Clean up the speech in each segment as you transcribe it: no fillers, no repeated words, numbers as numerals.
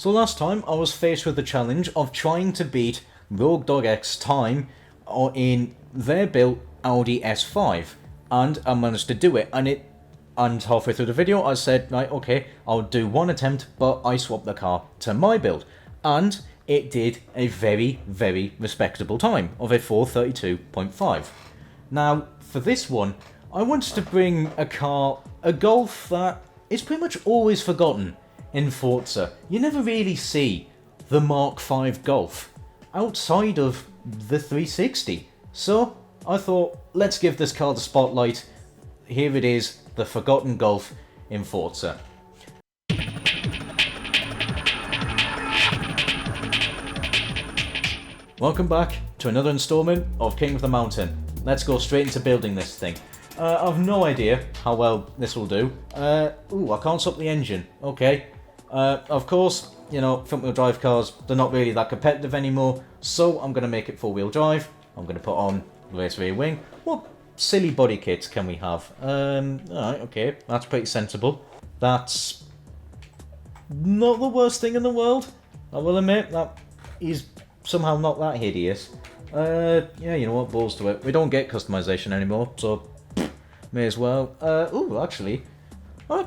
So last time I was faced with the challenge of trying to beat Rogue Dog X time in their built Audi S5, and I managed to do it. And halfway through the video I said, right, okay, I'll do one attempt, but I swapped the car to my build, and it did a very, very respectable time of a 432.5. Now, for this one, I wanted to bring a Golf that is pretty much always forgotten in Forza. You never really see the Mark 5 Golf outside of the 360. So, I thought, let's give this car the spotlight. Here it is, the forgotten Golf in Forza. Welcome back to another installment of King of the Mountain. Let's go straight into building this thing. I've no idea how well this will do. I can't stop the engine. Okay. Of course, you know, front wheel drive cars, they're not really that competitive anymore, so I'm going to make it four wheel drive. I'm going to put on race rear wing. What silly body kits can we have? Alright, okay, that's pretty sensible. That's not the worst thing in the world. I will admit that is somehow not that hideous. Yeah, you know what, balls to it. We don't get customization anymore, so may as well. Actually, I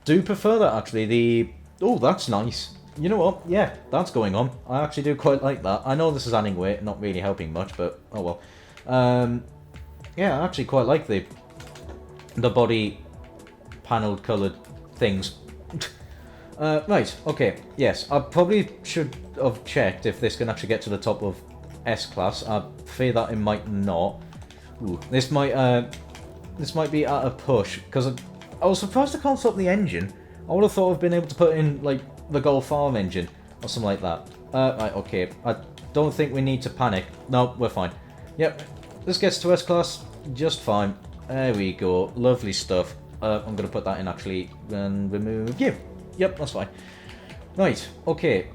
do prefer that, actually. That's nice. You know what, yeah, that's going on. I actually do quite like that. I know this is adding weight, not really helping much, but oh well. Yeah, I actually quite like the body panelled coloured things. Right, okay, yes, I probably should have checked if this can actually get to the top of S-Class. I fear that it might not. Ooh, this might be at a push, because I was surprised I can't stop the engine. I would have thought I've been able to put in, like, the Golf Farm engine, or something like that. Right, okay, I don't think we need to panic. No, we're fine. Yep, this gets to S-Class just fine. There we go, lovely stuff. I'm going to put that in, actually, and remove you. Yep, that's fine. Right, okay,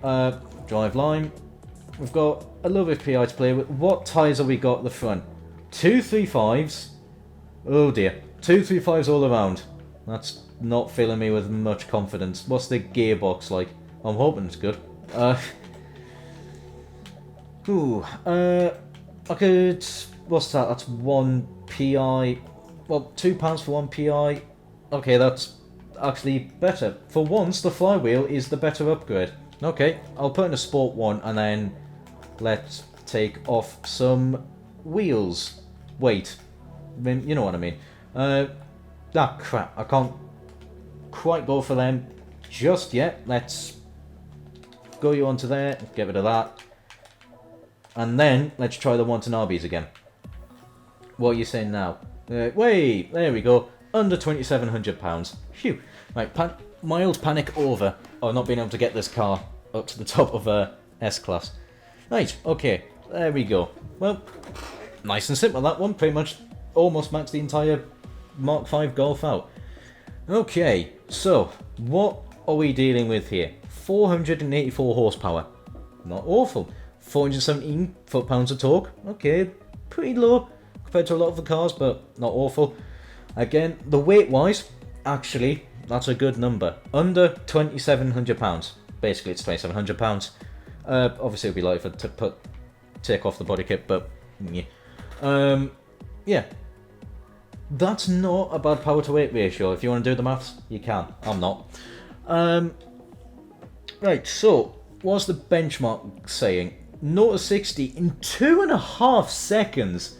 drive line. We've got a little bit of PI to play with. What tyres have we got at the front? 235s. Oh dear. 235s all around. That's not filling me with much confidence. What's the gearbox like? I'm hoping it's good. I could... What's that? That's 1 PI. Well, £2 for 1 PI. Okay, that's actually better. For once, the flywheel is the better upgrade. Okay, I'll put in a sport one, and then let's take off some wheels. Wait, you know what I mean. Crap, I can't quite go for them just yet. Let's go you onto there, get rid of that. And then, let's try the Watanabes again. What are you saying now? Wait, there we go. Under £2,700. Phew. Right, mild panic over. Oh, not being able to get this car up to the top of S-Class. Right, okay, there we go. Well, nice and simple, that one. Pretty much almost maxed the entire Mark 5 Golf out. Okay, so, what are we dealing with here? 484 horsepower. Not awful. 417 foot-pounds of torque. Okay, pretty low compared to a lot of the cars, but not awful. Again, the weight-wise, actually, that's a good number. Under £2,700. Basically, it's £2,700. Obviously, it would be lighter to take off the body kit, but yeah. Yeah. That's not a bad power-to-weight ratio. If you want to do the maths, you can. I'm not. Right, so, what's the benchmark saying? 0 to 60 in 2.5 seconds.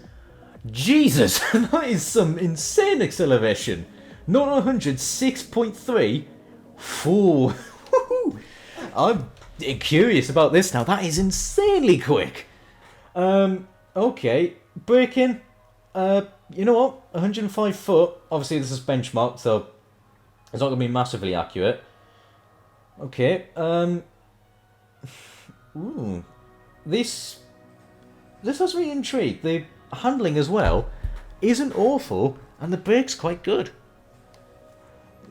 Jesus, that is some insane acceleration. 0 to 100, 6.3. Ooh, I'm curious about this now. That is insanely quick. Okay, braking. You know what? 105 foot. Obviously, this is benchmark, so it's not going to be massively accurate. Okay. Ooh, this has me intrigued. The handling as well isn't awful, and the brake's quite good.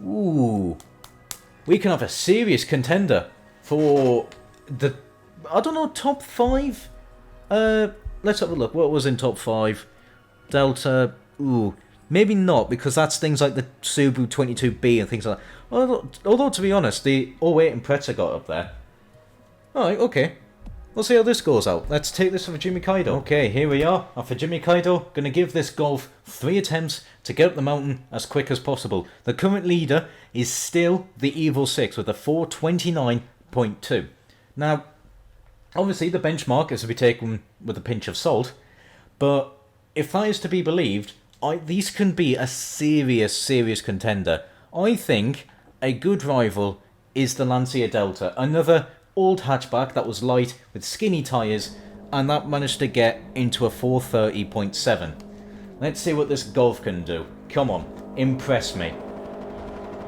Ooh, we can have a serious contender for the, I don't know, top 5? Let's have a look. What was in top 5? Delta, ooh, maybe not, because that's things like the Subaru 22B and things like that. Although to be honest, the 08 Impreza got up there. Alright, okay. We'll see how this goes out. Let's take this for Fujimi Kaido. Okay, here we are. Our Fujimi Kaido gonna give this Golf 3 attempts to get up the mountain as quick as possible. The current leader is still the Evo 6 with a 429.2. Now, obviously the benchmark is to be taken with a pinch of salt, but if that is to be believed, these can be a serious contender. I think a good rival is the Lancia Delta, another old hatchback that was light with skinny tyres, and that managed to get into a 430.7. Let's see what this Golf can do. Come on, impress me.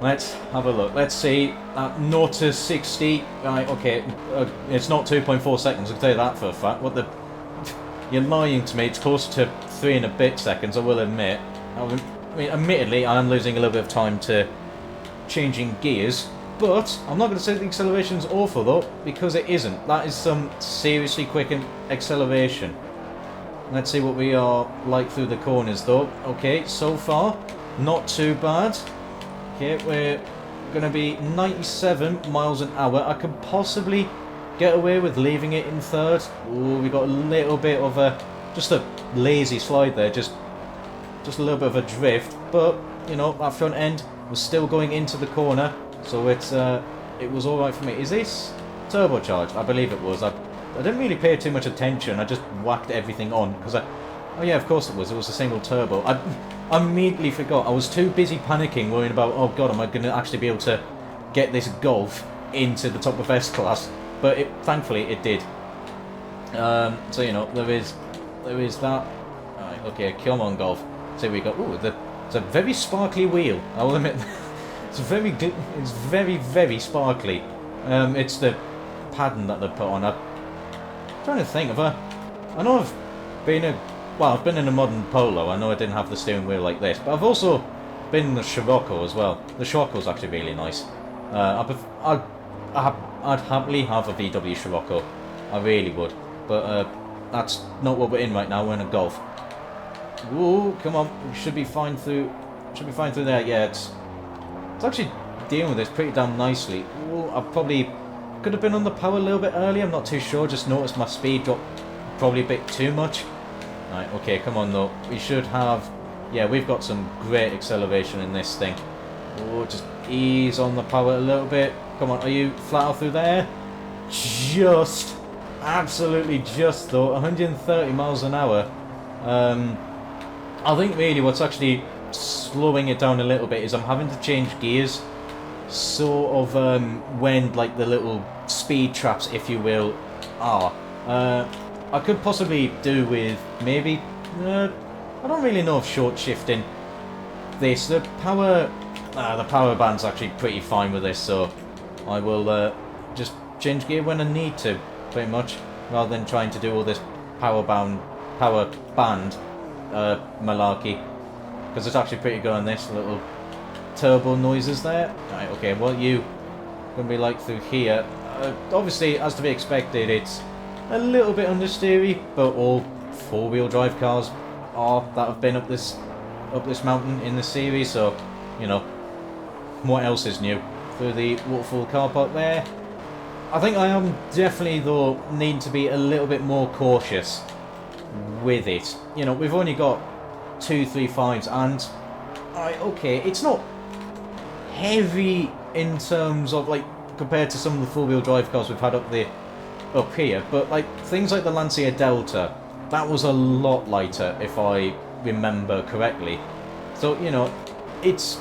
Let's have a look. Let's see, that 0 to 60, right, okay, it's not 2.4 seconds, I'll tell you that for a fact. What the... You're lying to me, it's close to 3 and a bit seconds, I will admit. I mean, admittedly, I am losing a little bit of time to changing gears, but I'm not going to say the acceleration's awful though, because it isn't. That is some seriously quick acceleration. Let's see what we are like through the corners though. Okay, so far, not too bad. Okay, we're going to be 97 miles an hour. I could possibly get away with leaving it in third. Ooh, we got a little bit of just a lazy slide there, just a little bit of a drift, but you know, that front end was still going into the corner, so it was alright for me. Is this turbocharged? I believe it was. I didn't really pay too much attention, I just whacked everything on, because oh yeah, of course it was a single turbo. I immediately forgot. I was too busy panicking, worrying about, oh god, am I going to actually be able to get this Golf into the top of S-Class? But thankfully it did. So you know, there is that. Alright, okay, come on Golf. So we got, ooh, it's a very sparkly wheel, I will admit. It's very sparkly. It's the pattern that they put on. I'm trying to think, I know I've been in a modern Polo. I know I didn't have the steering wheel like this, but I've also been in the Scirocco as well. The Scirocco's actually really nice. I'd happily have a VW Scirocco. I really would. But that's not what we're in right now. We're in a Golf. Ooh, come on. We should be fine through. There. Yeah, it's actually dealing with this pretty damn nicely. Ooh, I probably could have been on the power a little bit earlier. I'm not too sure. Just noticed my speed drop probably a bit too much. Right, okay, come on though. We should have... Yeah, we've got some great acceleration in this thing. Oh, just ease on the power a little bit. Come on, are you flat out through there? Just. Absolutely just though. 130 miles an hour. I think really what's actually slowing it down a little bit is I'm having to change gears. Sort of when like the little speed traps, if you will, are. I could possibly do with maybe... I don't really know if short shifting this. The power band's actually pretty fine with this, so I will just change gear when I need to, pretty much, rather than trying to do all this power band malarkey, because it's actually pretty good on this. Little turbo noises there. Right, okay, what you gonna be like through here? Obviously, as to be expected, it's a little bit understeery, but all four-wheel drive cars are that have been up this mountain in the series, so you know, what else is new? Through the waterfall car park there. I think I am definitely though need to be a little bit more cautious with it. You know, we've only got 235s, and okay, it's not heavy in terms of like compared to some of the four-wheel drive cars we've had up here, but like things like the Lancia Delta, that was a lot lighter if I remember correctly. So you know, it's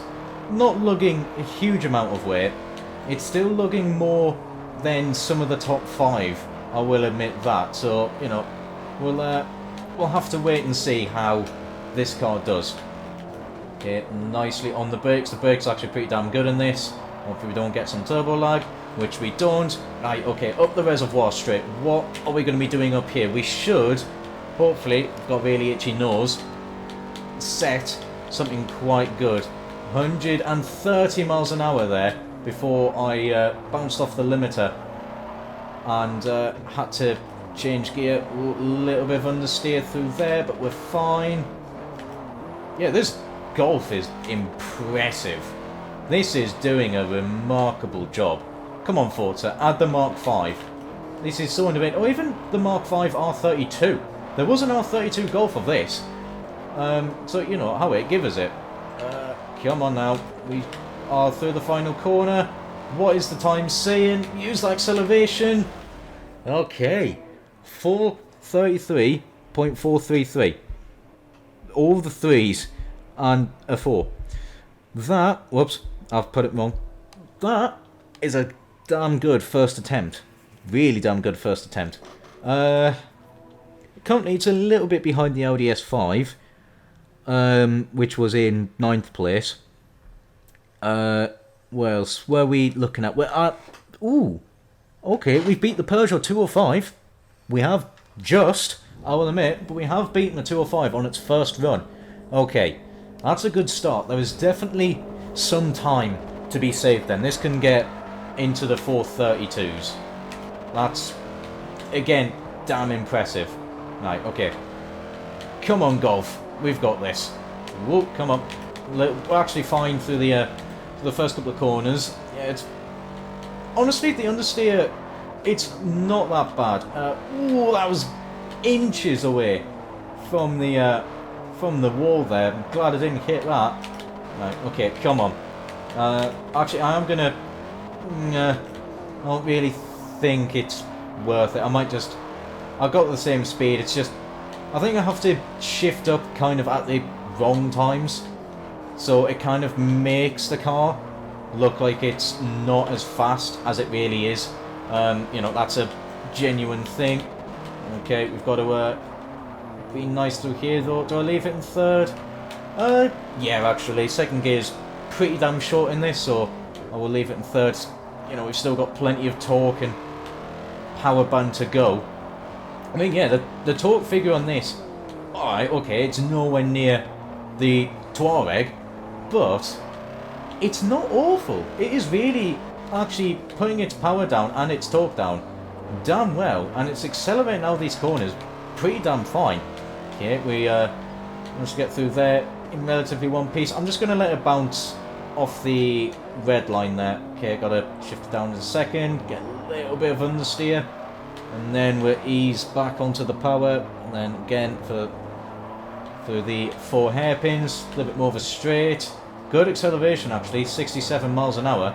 not lugging a huge amount of weight. It's still lugging more than some of the top 5, I will admit that. So you know, we'll have to wait and see how this car does. Okay, nicely on the brakes. The brakes are actually pretty damn good in this. Hopefully we don't get some turbo lag, which we don't. Right, okay, up the reservoir straight. What are we going to be doing up here? We should, hopefully, I've got a really itchy nose, set something quite good. 130 miles an hour there before I bounced off the limiter and had to change gear. A little bit of understeer through there, but we're fine. Yeah, this Golf is impressive. This is doing a remarkable job. Come on, Forza, add the Mark 5. This is so underrated. Or even the Mark 5 R32. There was an R32 Golf of this. So, you know, how it give us it. Come on now. We are through the final corner. What is the time saying? Use the acceleration. Okay. 433.433. All the threes and a 4. That, whoops, I've put it wrong. That is a damn good first attempt. Really damn good first attempt. Currently it's a little bit behind the Audi S5, which was in 9th place. What else were we looking at? We're at, ooh, okay, we've beat the Peugeot 205. We have just, I will admit, but we have beaten the 205 on its first run. Okay, that's a good start. There is definitely some time to be saved then. This can get into the 432s. That's, again, damn impressive. Right, okay. Come on, Golf. We've got this. Whoa, come on. We're actually fine through the first couple of corners. Yeah, it's... Honestly, the understeer, it's not that bad. Ooh, that was inches away from the wall there. I'm glad I didn't hit that. Right, okay, come on. Actually, I am gonna... I don't really think it's worth it. I might just... I've got the same speed, it's just... I think I have to shift up kind of at the wrong times. So it kind of makes the car look like it's not as fast as it really is. You know, that's a genuine thing. Okay, we've got to be nice through here though. Do I leave it in third? Yeah, actually. Second gear's pretty damn short in this, so I will leave it in third. You know, we've still got plenty of torque and power band to go. I mean, yeah, the torque figure on this, alright, okay, it's nowhere near the Touareg, but it's not awful. It is really actually putting its power down and its torque down damn well, and it's accelerating out these corners pretty damn fine. Okay, we just get through there in relatively one piece. I'm just going to let it bounce off the red line there. Okay, gotta shift it down in a second, get a little bit of understeer, and then we'll ease back onto the power, and then again through the 4 hairpins, a little bit more of a straight. Good acceleration actually, 67 miles an hour.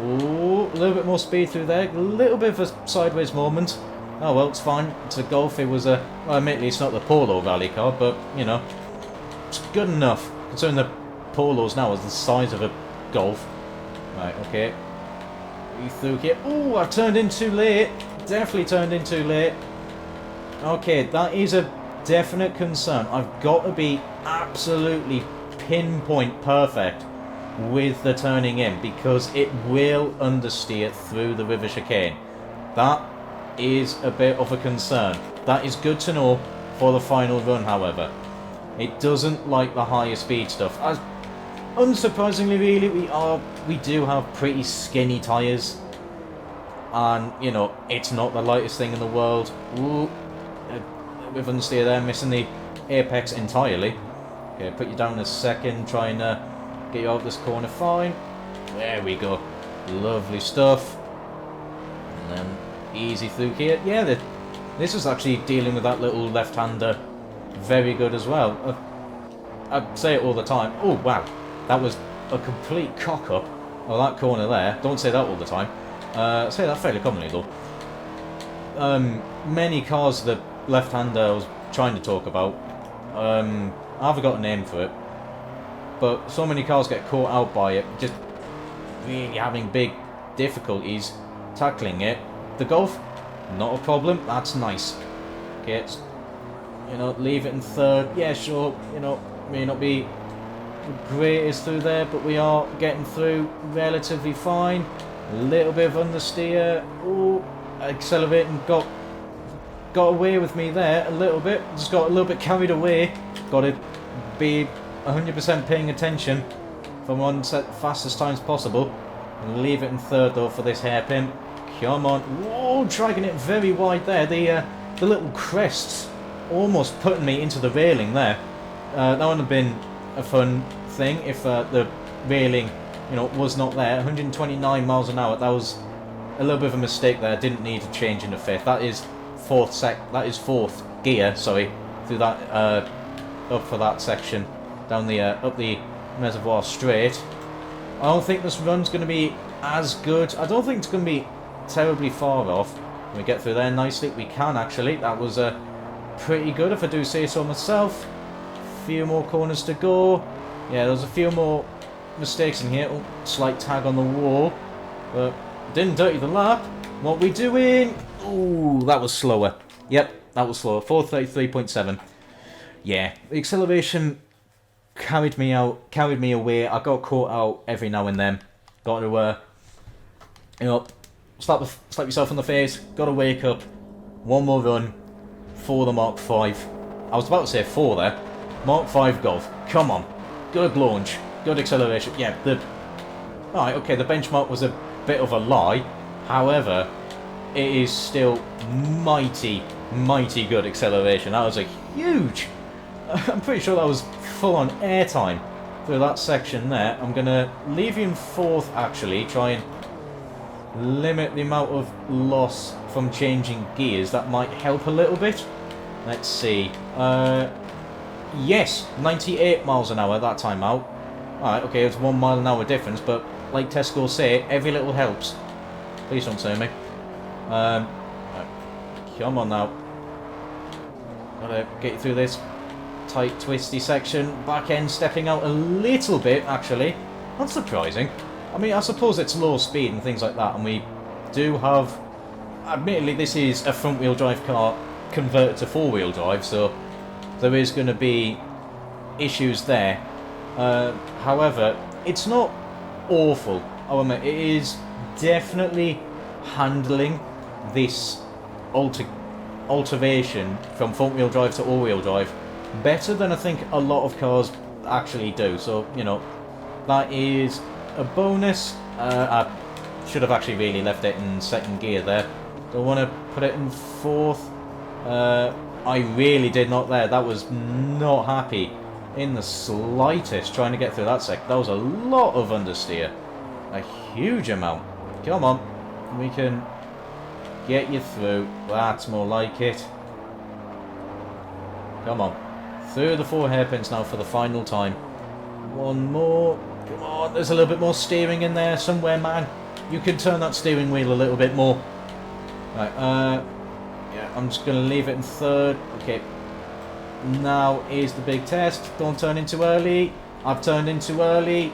Ooh, a little bit more speed through there, a little bit of a sideways moment. Oh well, it's fine. It's a Golf. It was a... Well, admittedly, it's not the Polo rally car, but, you know, it's good enough. Considering the Polos now is the size of a Golf. Right, okay. We through here. Ooh, I've turned in too late. Definitely turned in too late. Okay, that is a definite concern. I've got to be absolutely pinpoint perfect with the turning in, because it will understeer through the river chicane. That is a bit of a concern. That is good to know for the final run, however. It doesn't like the higher speed stuff. As unsurprisingly, really, we do have pretty skinny tyres, and you know, it's not the lightest thing in the world. Ooh, with understeer there, missing the apex entirely. Okay, put you down a second, try and get you out of this corner fine. There we go. Lovely stuff. And then easy through here. Yeah, this was actually dealing with that little left-hander very good as well. I say it all the time. Oh, wow. That was a complete cock-up of that corner there. Don't say that all the time. I say that fairly commonly, though. Many cars, the left-hander I was trying to talk about, I haven't got a name for it, but so many cars get caught out by it, just really having big difficulties tackling it. The Golf, not a problem, that's nice. Okay, it's, you know, leave it in third, yeah sure, you know, may not be the greatest through there, but we are getting through relatively fine. A little bit of understeer, ooh, accelerating, got away with me there a little bit, just got a little bit carried away. Got to be 100% paying attention for one set fastest times possible, and leave it in third though for this hairpin. Come on, whoa, dragging it very wide there. The little crests almost putting me into the railing there. That would have been a fun thing if the railing, you know, was not there. 129 miles an hour. That was a little bit of a mistake there. Didn't need to change into fifth. That is fourth gear. Sorry, through that up for that section, down the up the reservoir straight. I don't think this run's going to be as good. I don't think it's going to be terribly far off. Can we get through there nicely? We can actually. That was pretty good, if I do say so myself. A few more corners to go. Yeah, there's a few more mistakes in here. Oh, slight tag on the wall, but didn't dirty the lap. What we doing? Ooh, that was slower. Yep, that was slower. 433.7. Yeah, the acceleration carried me away. I got caught out every now and then. Got to, you know, slap yourself in the face. Got to wake up. One more run for the Mark 5. I was about to say 4 there. Mark 5 Golf. Come on. Good launch. Good acceleration. Yeah, alright, okay, the benchmark was a bit of a lie. However, it is still mighty good acceleration. That was a huge... I'm pretty sure that was full-on airtime through that section there. I'm going to leave you in 4th, actually. Try and limit the amount of loss from changing gears. That might help a little bit. Let's see. Yes, 98 miles an hour that time out. Alright, okay, it's 1 mile an hour difference, but like Tesco say, every little helps. Please don't say me. Right, come on now. Gotta get you through this tight, twisty section. Back end stepping out a little bit, actually. That's surprising. I mean, I suppose it's low speed and things like that, and we do have... Admittedly, this is a front-wheel drive car converted to four-wheel drive, so there is going to be issues there. However, it's not awful. I'll admit, it is definitely handling this alteration from front-wheel drive to all-wheel drive better than I think a lot of cars actually do. So, you know, that is a bonus. I should have actually really left it in 2nd gear there. Don't want to put it in 4th. I really did not there. That was not happy in the slightest trying to get through that sector. That was a lot of understeer. A huge amount. Come on. We can get you through. That's more like it. Come on. Through the 4 hairpins now for the final time. One more. Come on. There's a little bit more steering in there somewhere, man. You can turn that steering wheel a little bit more. Right, yeah, I'm just going to leave it in 3rd. Okay. Now is the big test. Don't turn in too early. I've turned in too early.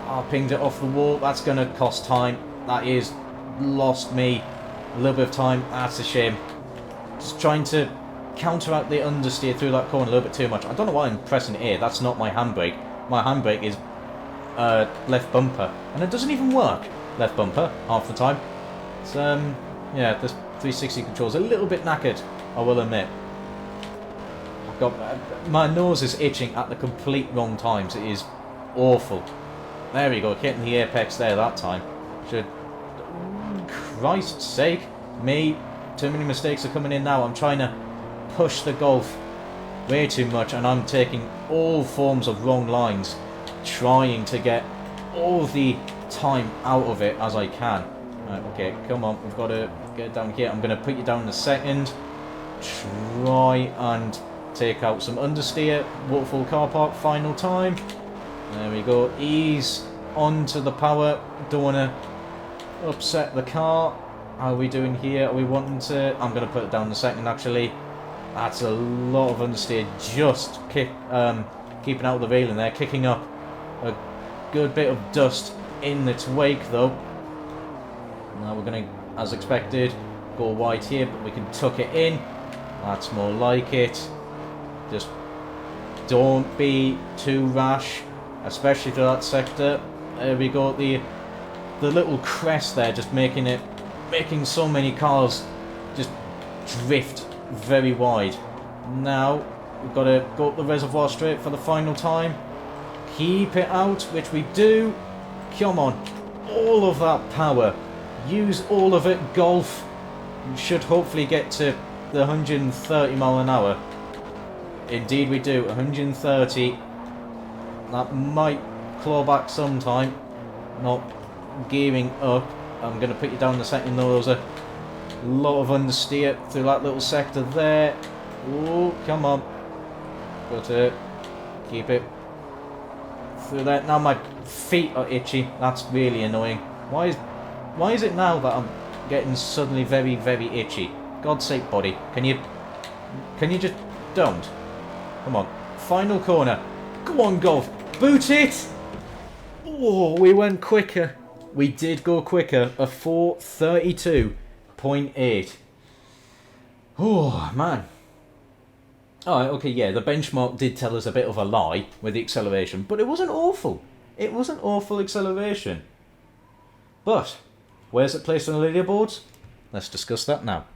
I pinged it off the wall. That's going to cost time. That is lost me a little bit of time. That's a shame. Just trying to counteract the understeer through that corner a little bit too much. I don't know why I'm pressing A. That's not my handbrake. My handbrake is left bumper. And it doesn't even work. Left bumper half the time. So, yeah, this 360 control's a little bit knackered, I will admit. I've got my nose is itching at the complete wrong times. It is awful. There we go, hitting the apex there that time. Should... Christ's sake, me, too many mistakes are coming in now. I'm trying to push the Golf way too much, and I'm taking all forms of wrong lines, trying to get all the time out of it as I can. Right, okay, come on, we've got to get down here. I'm going to put you down in a second. Try and take out some understeer. Waterfall car park, final time. There we go. Ease onto the power. Don't want to upset the car. How are we doing here? Are we wanting to... I'm going to put it down in a second, actually. That's a lot of understeer. Just keeping out of the railing there. Kicking up a good bit of dust in its wake, though. Now we're going to, as expected, go wide here, but we can tuck it in. That's more like it. Just don't be too rash, especially to that sector. There we go. The little crest there, just making so many cars just drift very wide. Now we've got to go up the reservoir straight for the final time. Keep it out, which we do. Come on, all of that power. Use all of it, Golf. We should hopefully get to the 130 mile an hour. Indeed we do, 130. That might claw back sometime. Not gearing up. I'm going to put you down in a second though. There's a lot of understeer through that little sector there. Oh, come on. Got to keep it through there. Now my feet are itchy. That's really annoying. Why is it now that I'm getting suddenly very, very itchy? God's sake, buddy. Can you just don't? Come on. Final corner. Go on, Golf. Boot it! Oh, we went quicker. We did go quicker. A 4:32.8. Oh, man. Alright, okay, yeah, the benchmark did tell us a bit of a lie with the acceleration, but it wasn't awful. It wasn't awful acceleration. But, where's it placed on the leaderboards? Let's discuss that now.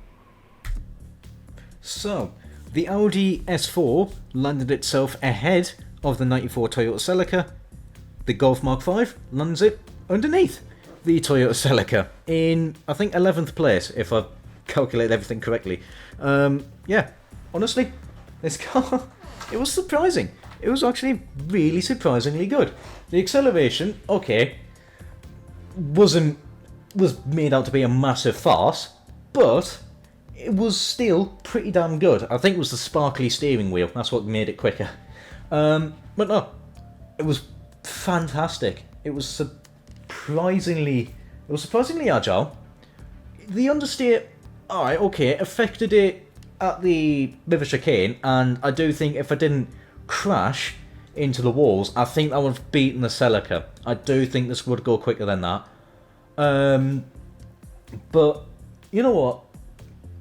So, the Audi S4 landed itself ahead of the 94 Toyota Celica. The Golf Mark 5 lands it underneath the Toyota Celica in, I think, 11th place, if I've calculated everything correctly. Yeah, honestly, this car, it was surprising. It was actually really surprisingly good. The acceleration, okay, was made out to be a massive farce, but it was still pretty damn good. I think it was the sparkly steering wheel, that's what made it quicker. But no, it was fantastic. It was surprisingly agile. The understeer, alright, okay, affected it at the river chicane, and I do think if I didn't crash into the walls, I think I would have beaten the Celica. I do think this would go quicker than that. But you know what?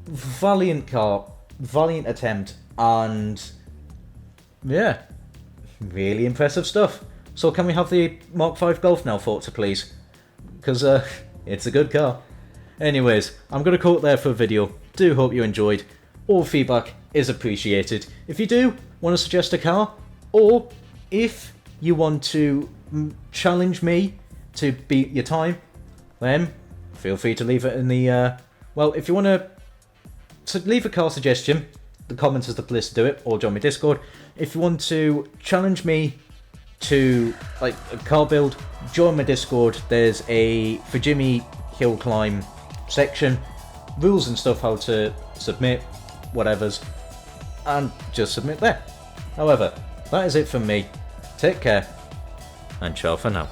Valiant car, valiant attempt, and yeah, really impressive stuff. So can we have the Mark 5 Golf now, Forza, please? Because it's a good car. Anyways, I'm going to call it there for a video. Do hope you enjoyed. All feedback is appreciated. If you do want to suggest a car, or if you want to challenge me to beat your time, then feel free to leave it in the, well, if you want to leave a car suggestion, the comments is the place to do it, or join my Discord. If you want to challenge me to, like, a car build, join my Discord. There's a Fujimi hill climb section, rules and stuff, how to submit, whatevers, and just submit there. However, that is it from me. Take care, and ciao for now.